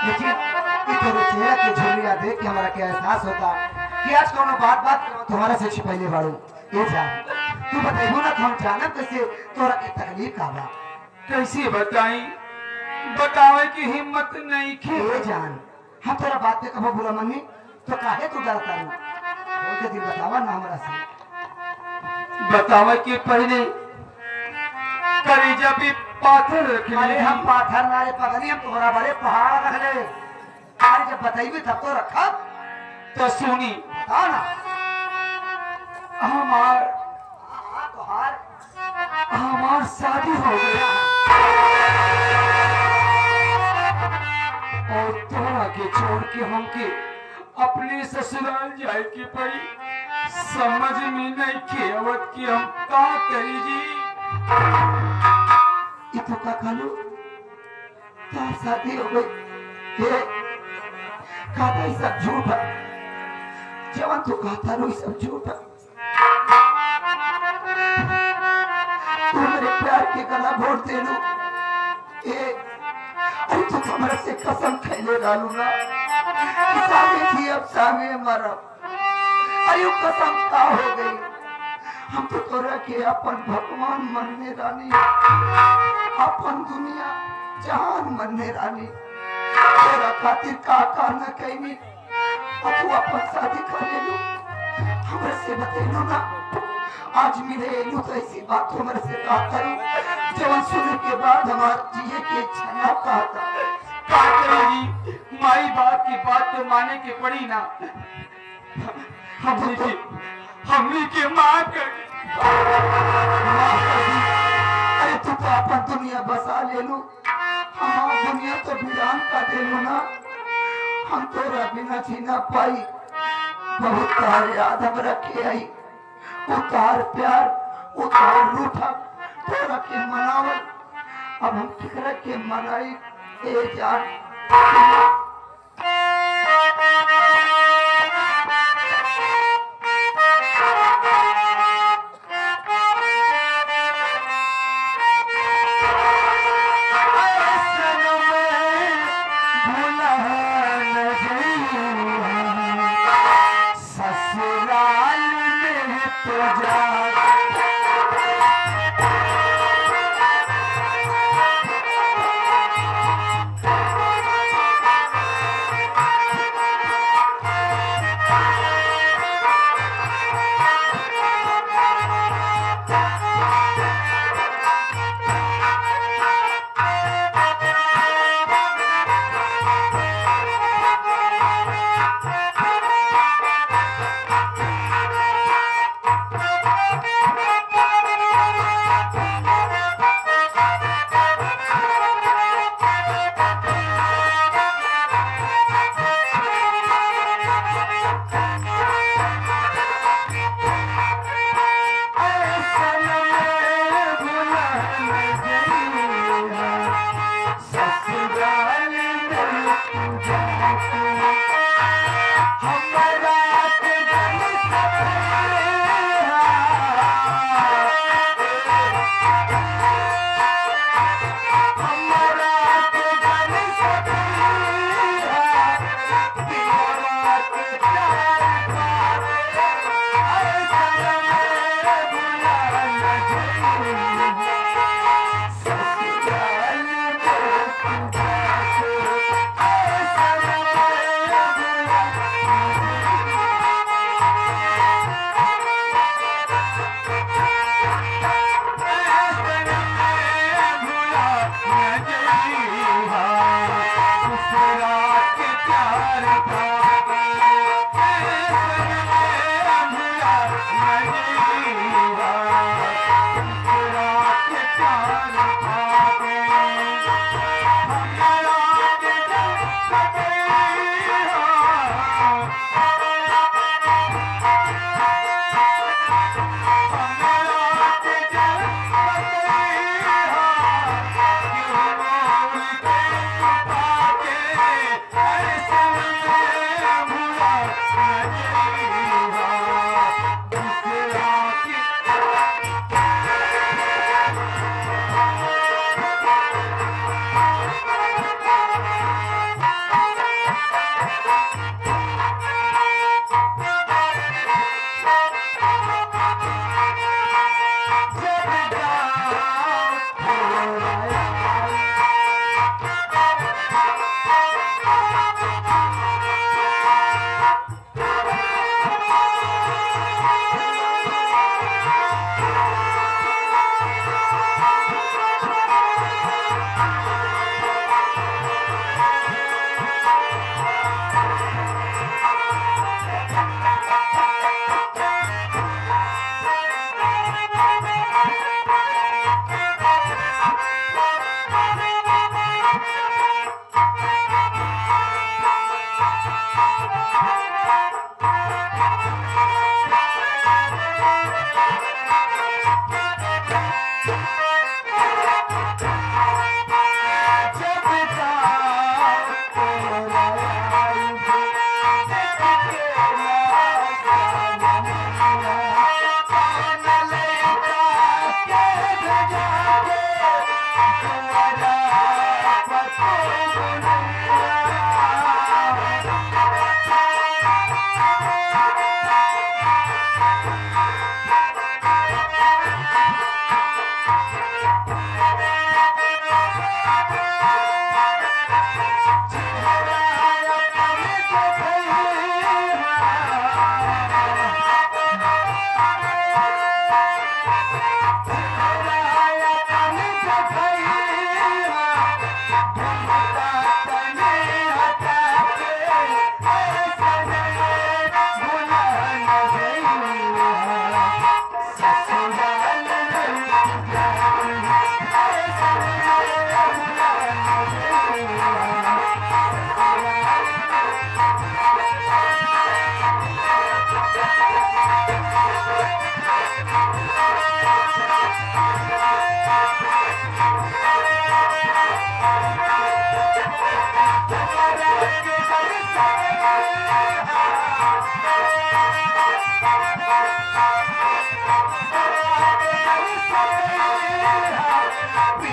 लेकिन ये तेरे चेहरा के झुर्रिया देख के हमारा क्या एहसास होता कि आज कोनो बात बात तुम्हारा से छिपैले बाड़ू। ये जान तू बताइबो ना तो हम जानब कैसे तोरा की तकलीफ का बा। कैसे बताई, बतावे की हिम्मत नहीं खे। ये जान हम तोरा बात पे कबो बुरा मनी तो काहे तू डरता रू? बोल के दिल बतावा ना हमरा से। बतावे के पहले कलेजा पे पाथर रख अरे ले। हम पाथर नारे पगनी हम तोरा बड़े पहाड़ रख ले। आज जब बताइबी तब तो रखा। तो सुनी, बताओ ना। हमार तोहार हमार शादी हो गया और तोरा के छोड़ के हमके अपने ससुराल जाए के पड़ी। समझ में नहीं के अवत की हम का करी जी। ये तो का खालू तार शादी हो गई। ये कहता ही सब झूठ है। जवान तू कहता रो सब झूठ है। तू मेरे प्यार के गला घोट दे लो। ये अरे तू हमारे से कसम खेले डालू ना कि सामे थी अब सामे मरब। अरे वो कसम का हो गई। हम तो तोरा के अपन भगवान मनने रानी, अपन दुनिया जहान मनने रानी। तेरा खातिर का न कहनी तू अपन शादी कर ले लो। हमरे से बतेलो ना आज मिले लो तो ऐसी बात हमरे से कहा करूं जवान सुनने के बाद हमार जिए के इच्छा ना कहा था। का करी जी, माई बाप की बात तो माने के पड़ी ना। हमने के माँ कर दी। अरे तू तो अपन दुनिया बसा ले लो। हमार दुनिया तो वीरान का दे लो ना। हम तोरा बिना जी ना पाई। बहुत तार याद हम रखे आई। उतार प्यार उतार रूठा तोरा के मनावल। अब हम ठिकरा के मनाई ए जान। We